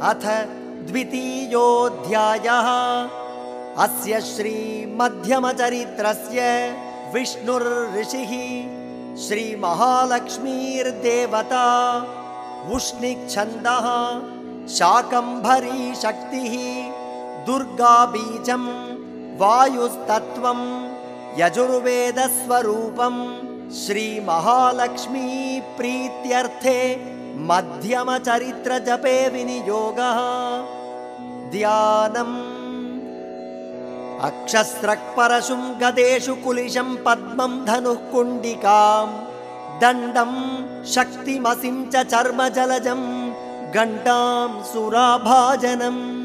अथ द्वितीयोऽध्यायः। अस्य श्रीमध्यमचरित्रस्य विष्णुर्ऋषिः, श्रीमहालक्ष्मीर्देवता, उष्णिक्छन्दः, शाकम्भरी शक्तिः, दुर्गाबीजं, वायुस्तत्त्वं, यजुर्वेदस्वरूपं, श्रीमहालक्ष्मी प्रीत्यर्थे मध्यमचरित्रजपे विनियोगः। ध्यानम्। अक्षस्रक्परशुं गदेषु कुलिशं पद्मं धनुः कुण्डिकां दण्डं शक्तिमसिं च चर्मजलजं घण्टां सुराभाजनं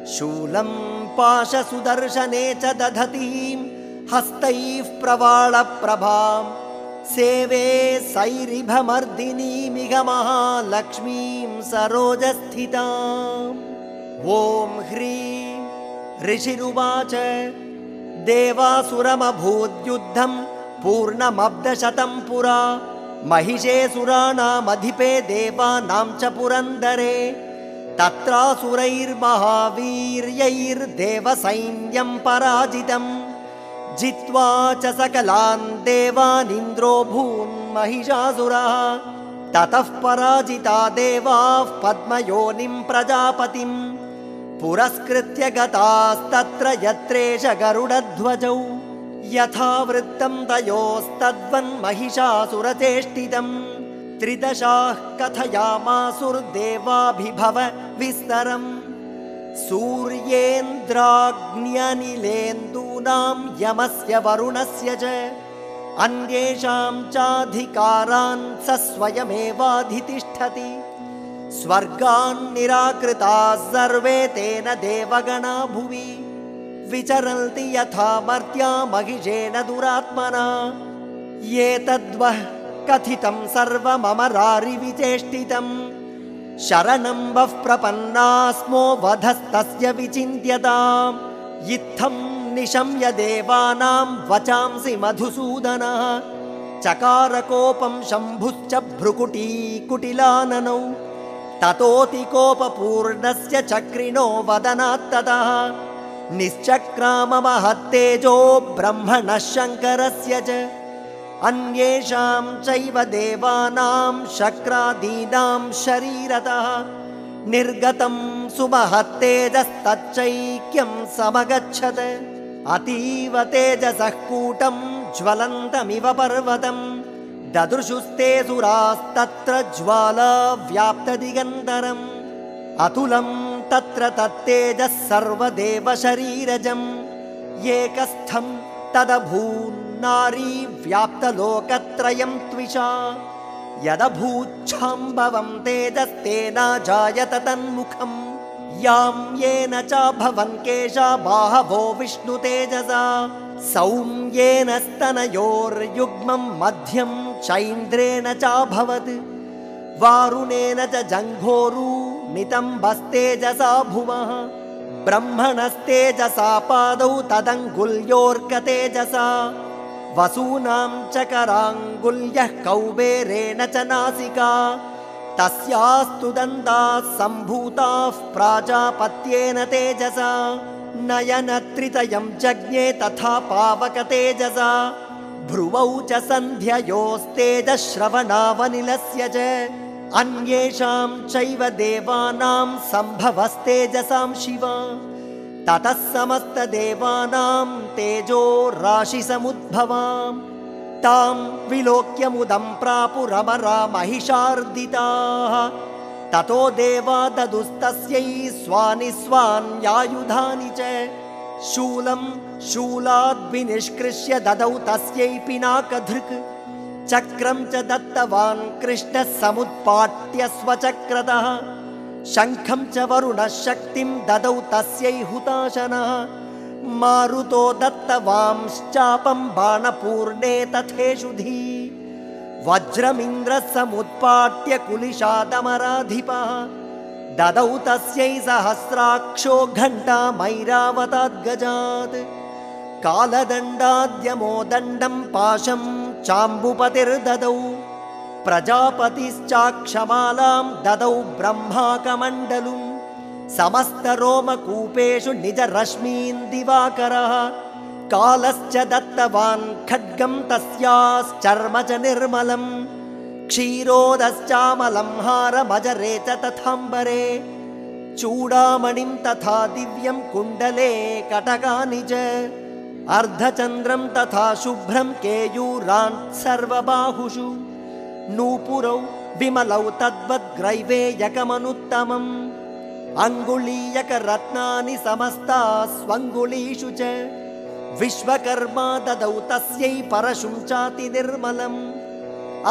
शूलं पाशसुदर्शने च दधतीं हस्तैः प्रवाळप्रभां सेवे सैरिभमर्दिनीमिह महालक्ष्मीं सरोजस्थिताम्। ॐ ह्रीं ऋषिरुवाच। देवासुरमभूद्युद्धं पूर्णमब्धशतं पुरा, महिषे सुराणामधिपे देवानां च पुरन्दरे। तत्रासुरैर्महावीर्यैर्देवसैन्यं पराजितं, जित्वा च सकलान् देवानिन्द्रो भून्महिषासुरः। ततः पराजिता देवाः पद्मयोनिं प्रजापतिं पुरस्कृत्य गतास्तत्र यत्रेष गरुडध्वजौ। यथावृत्तं तयोस्तद्वन्महिषासुरचेष्टितं, त्रिदशाः कथयामासुर्देवाभिभव विस्तरम्। सूर्येन्द्राग्न्यनिलेन्दूनां यमस्य वरुणस्य च अन्येषां चाधिकारान् स स्वयमेवाधितिष्ठति। स्वर्गान् निराकृताः सर्वे तेन देवगणा भुवि, विचरन्ति यथा मर्त्या महिषेण दुरात्मना। एतद्वः कथितं सर्वममरारिविचेष्टितं, शरणं वः प्रपन्नास्मो वधस्तस्य विचिन्त्यताम्। इत्थं निशम्य देवानां वचांसि मधुसूदनः, चकारकोपं शम्भुश्च भ्रुकुटीकुटिलाननौ। ततोऽतिकोपपूर्णस्य चक्रिणो वदनात्ततः, निश्चक्राममहत्तेजो ब्रह्मणः शङ्करस्य च। अन्येषां चैव देवानां शक्रादीनां शरीरतः निर्गतं सुमहत्तेजस्तच्चैक्यं समगच्छत्। अतीव तेजसः कूटं ज्वलन्तमिव पर्वतं, ददृशुस्ते सुरास्तत्र ज्वाला व्याप्तदिगन्तरम्। अतुलं तत्र तत्तेजः सर्वदेवशरीरजम्, एकस्थं तदभून्नारी व्याप्तलोकत्रयं त्विषा। यदभूच्छाम्भवं तेजस्तेनाजायत तन्मुखम्, यां येन चाभवन् केशा बाहवो विष्णुतेजसा। सौम्येन स्तनयोर्युग्मं मध्यं चैन्द्रेण चाभवत्, वारुणेन च जङ्घोरुनितम्बस्तेजसा भुवः। ब्रह्मणस्तेजसा पादौ तदङ्गुल्योऽर्कतेजसा, वसूनां च कराङ्गुल्यः कौबेरेण च नासिका। तस्यास्तु दन्ताः सम्भूताः प्राजापत्येन तेजसा, नयनत्रितयं जज्ञे तथा पावकतेजसा। भ्रुवौ च सन्ध्ययोस्तेजश्रवणावनिलस्य च, अन्येषां चैव देवानां सम्भवस्तेजसां शिवा। ततः समस्तदेवानां तेजो राशिसमुद्भवां, तां विलोक्यमुदं प्रापुरमरा महिषार्दिताः। ततो देवा ददुस्तस्यै स्वानि स्वान्यायुधानि च, शूलं शूलाद्विनिष्कृष्य ददौ तस्यै पिनाकधृक्। चक्रं च दत्तवान् कृष्णः समुत्पाट्य स्वचक्रतः, शङ्खं च वरुणः शक्तिं ददौ तस्यै हुताशनः। मारुतो दत्तवांश्चापं बाणपूर्णे तथेषुधी, वज्रमिन्द्रः समुत्पाट्य कुलिशादमराधिपः। ददौ तस्यै सहस्राक्षो घण्टामैरावताद्गजात्, कालदण्डाद्यमो दण्डं पाशं चाम्बुपतिर्ददौ। प्रजापतिश्चाक्षमालां ददौ ब्रह्माकमण्डलुं, समस्तरोमकूपेषु निजरश्मीन् दिवाकरः कालश्च दत्तवान् खड्गं तस्याश्चर्म च निर्मलम् क्षीरोदश्चामलं हारमजरे च तथाम्बरे चूडामणिं तथा दिव्यं कुण्डले कटकानि च अर्धचन्द्रं तथा शुभ्रं केयूरान् सर्वबाहुषु नूपुरौ विमलौ तद्वद्ग्रैवेयकमनुत्तमम् अङ्गुलीयकरत्नानि समस्तास्वङ्गुलीषु च विश्वकर्मा ददौ तस्यै परशुं चाति निर्मलम्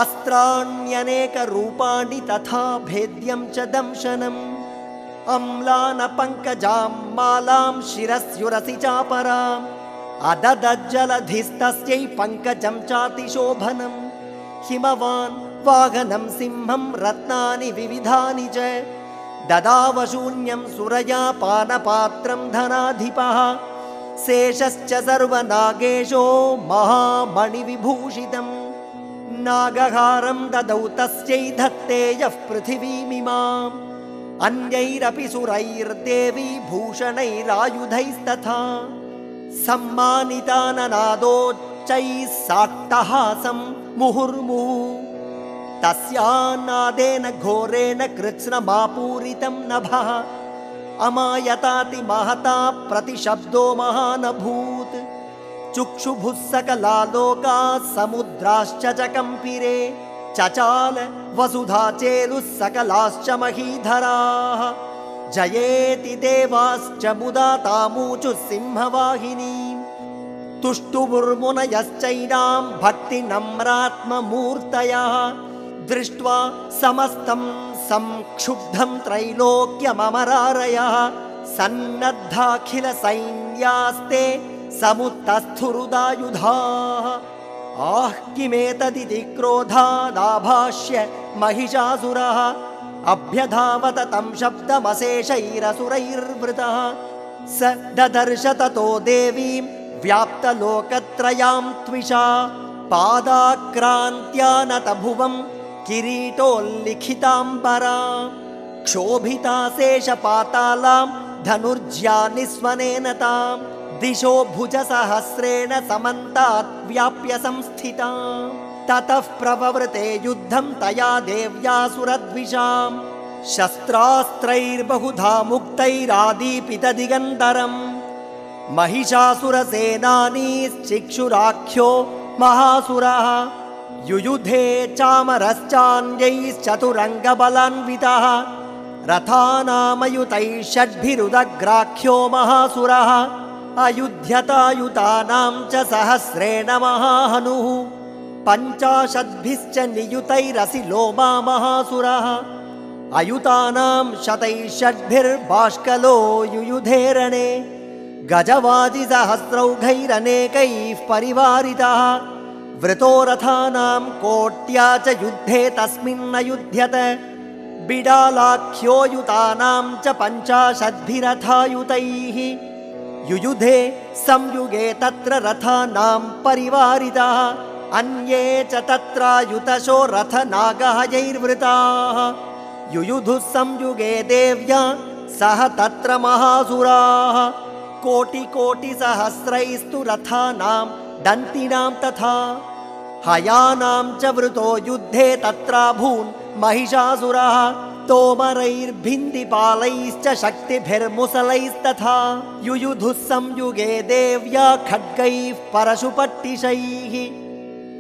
अस्त्राण्यनेकरूपाणि तथा भेद्यं च दंशनम् अम्लानपङ्कजां मालां शिरस्युरसि चापराम् अददज्जलधिस्तस्यै पङ्कजं चातिशोभनम् हिमवान् वाहनं सिंहं रत्नानि विविधानि च ददावशून्यं सुरया पानपात्रं धनाधिपः शेषश्च सर्वनागेशो महामणिविभूषितम् नागहारं ददौ तस्यै धत्ते यः पृथिवीमिमाम् अन्यैरपि सुरैर्देवी भूषणैरायुधैस्तथा सम्मानिताननादोच्चैः साट्टहासं मुहुर्मुहुः तस्यान्नादेन घोरेण कृत्स्नमापूरितं नभः अमायताति महता प्रतिशब्दो महानभूत् चुक्षुभुः सकलालोकाः समुद्राश्च च कंपिरे चचाल वसुधा चेलुः सकलाश्च महीधराः जयेति देवाश्च मुदा तामूचुः सिंहवाहिनीं तुष्टुमुर्मुनयश्चैनां भक्तिनम्रात्ममूर्तयः दृष्ट्वा समस्तं संक्षुब्धं त्रैलोक्यममरारयः सन्नद्धाखिलसैन्यास्ते समुत्तस्थुरुदायुधाः आह किमेतदिति क्रोधादाभाष्य महिषासुरः अभ्यधावत तं शब्दमशेषैरसुरैर्वृतः स ददर्श ततो देवीं व्याप्तलोकत्रयां त्विषा पादाक्रान्त्या नतभुवं किरीटोल्लिखिताम्बरा क्षोभिताशेषपातालां धनुर्ज्या निस्वनेन तां दिशो भुजसहस्रेण समन्तात् व्याप्य संस्थिता ततः प्रववृते युद्धं तया देव्यासुरद्विषां शस्त्रास्त्रैर्बहुधा मुक्तैरादीपितदिगन्तरम् महिषासुरसेनानीश्चिक्षुराख्यो महासुरः युयुधे चामरश्चान्यैश्चतुरङ्गबलान्वितः रथानामयुतैः षड्भिरुदग्राख्यो महासुरः अयुध्यतायुतानां च सहस्रेण महाहनुः पञ्चाशद्भिश्च नियुतैरसिलोमा महासुरः अयुतानां शतैः षड्भिर्बाष्कलो युयुधे रणे गजवाजिसहस्रौघैरनेकैः परिवारितः वृतो रथानां कोट्या च युद्धे तस्मिन्नयुध्यत बिडालाख्यो युतानां च पञ्चाशद्भिरथायुतैः युयुधे संयुगे तत्र रथानां परिवारितः अन्ये च तत्रायुतशो रथनागहयैर्वृताः युयुधुः संयुगे देव्या सह तत्र महासुराः कोटिकोटिसहस्रैस्तु रथानां दन्तिनां तथा हयानां च वृतो युद्धे तत्राभून् महिषासुरः तोमरैर्भिन्दिपालैश्च शक्तिभिर्मुसलैस्तथा युयुधुः संयुगे देव्या खड्गैः परशुपट्टिशैः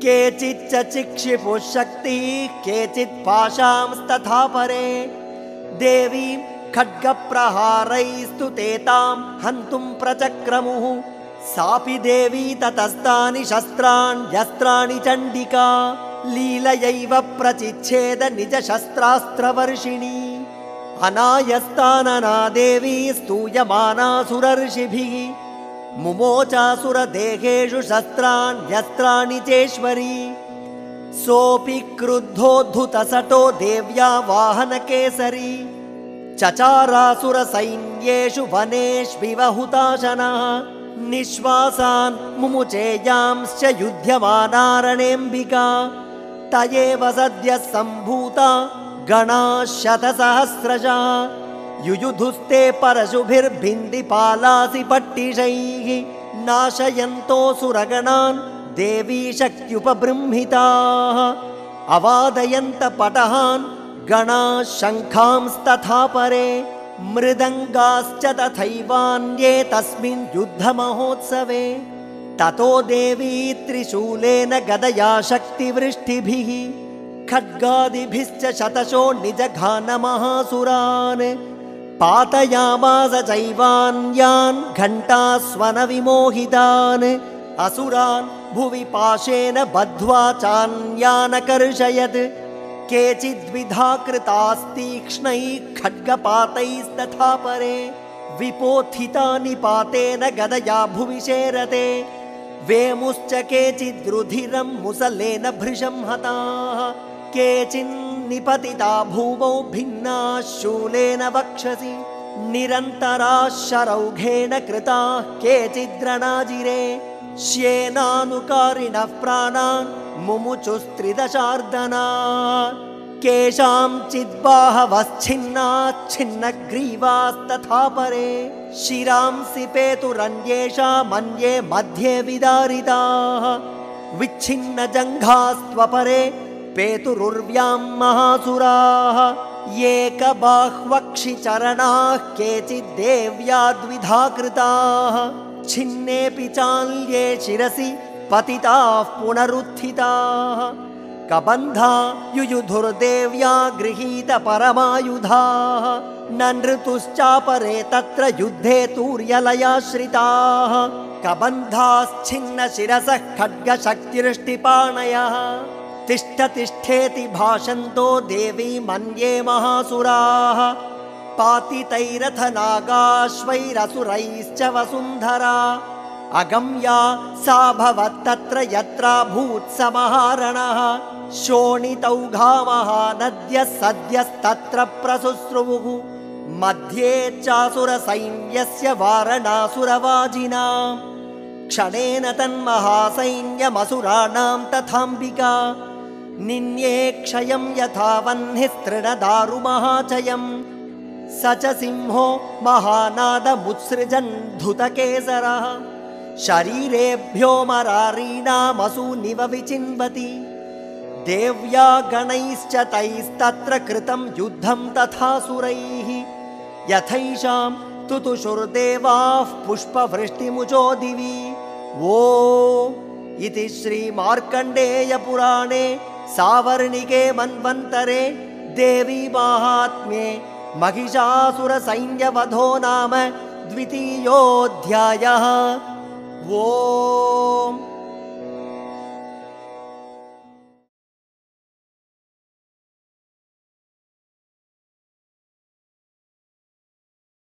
केचिच्च चिक्षिपुः शक्तिः केचित् पाशांस्तथा परे देवीं खड्गप्रहारैस्तु तेतां हन्तुं प्रचक्रमुः सापि देवी ततस्तानि शस्त्राण्यस्त्राणि चण्डिका लीलयैव प्रचिच्छेद निजशस्त्रास्त्रवर्षिणी अनायस्तानना देवी स्तूयमानासुरर्षिभिः मुमोचासुरदेहेषु शस्त्राण्यस्त्राणि चेश्वरी सोऽपि क्रुद्धोद्धुतसटो देव्या वाहनकेसरी चचारासुरसैन्येषु वनेष्विव हुताशनः निःश्वासान् मुमुचेयांश्च युध्यमानारणेऽम्बिका तयेव सद्यः सम्भूता गणाः शतसहस्रशः युयुधुस्ते परशुभिर्भिन्दिपालासि पट्टिषैः नाशयन्तोऽसुरगणान् देवी शक्त्युपबृंहिताः अवादयन्त पटहान् गणाः शङ्खांस्तथा परे मृदङ्गाश्च तथैवान्ये तस्मिन् युद्धमहोत्सवे ततो देवी त्रिशूलेन गदया शक्तिवृष्टिभिः खड्गादिभिश्च शतशो निजघानमहासुरान् पातयामास चैवान्यान् घण्टास्वनविमोहितान् असुरान् भुवि पाशेन बद्ध्वा चान्यानकर्षयत् केचिद्विधा कृतास्तीक्ष्णैः खड्गपातैस्तथा परे विपोत्थिता निपातेन गदया भुवि शेरते वेमुश्च केचिद्रुधिरं मुसलेन भृशं हताः केचिन्निपतिता भूमौ भिन्नाः शूलेन वक्षसि निरन्तराः शरौघेन कृताः केचिद्रणाजिरे श्येनानुकारिणः प्राणान् मुमुचुस्त्रिदशार्दनाः केषाञ्चिद्बाहवश्छिन्नाच्छिन्नग्रीवास्तथा परे शिरांसि पेतुरन्येषामन्ये मध्ये विदारिताः विच्छिन्नजङ्घास्त्वपरे पेतुरुर्व्यां महासुराः एकबाह्वक्षिचरणाः केचिद्देव्याद्विधा कृताः छिन्नेऽपि चाल्ये शिरसि पतिताः पुनरुत्थिताः कबन्धा युयुधुर्देव्या गृहीत परमायुधाः न नृतुश्चापरे तत्र युद्धे तूर्यलयाश्रिताः कबन्धाश्छिन्न शिरसः खड्गशक्तिरिष्टिपाणयः तिष्ठ तिष्ठेति भाषन्तो देवी मन्ये महासुराः पातितैरथनागाश्वैरसुरैश्च वसुन्धरा अगम्या सा भवत्तत्र यत्राभूत्समहारणः शोणितौघामहानद्यः सद्यस्तत्र प्रसुस्रुवुः मध्ये चासुरसैन्यस्य वारणासुरवाजिनां क्षणेन तन्महासैन्यमसुराणां तथाम्बिका निन्ये क्षयं यथा वह्निस्तृणदारुमहाचयम् स च सिंहो महानादमुत्सृजन् धुतकेसरः शरीरेभ्यो मरारीणामसूनिव विचिन्वति देव्या गणैश्च तैस्तत्र कृतं युद्धं तथासुरैः यथैषां तुतुषुर्देवाः पुष्पवृष्टिमुचो दिवि ओ इति श्रीमार्कण्डेयपुराणे सावर्णिके मन्वन्तरे देवी माहात्म्ये महिषासुरसैन्यवधो नाम द्वितीयोऽध्यायः।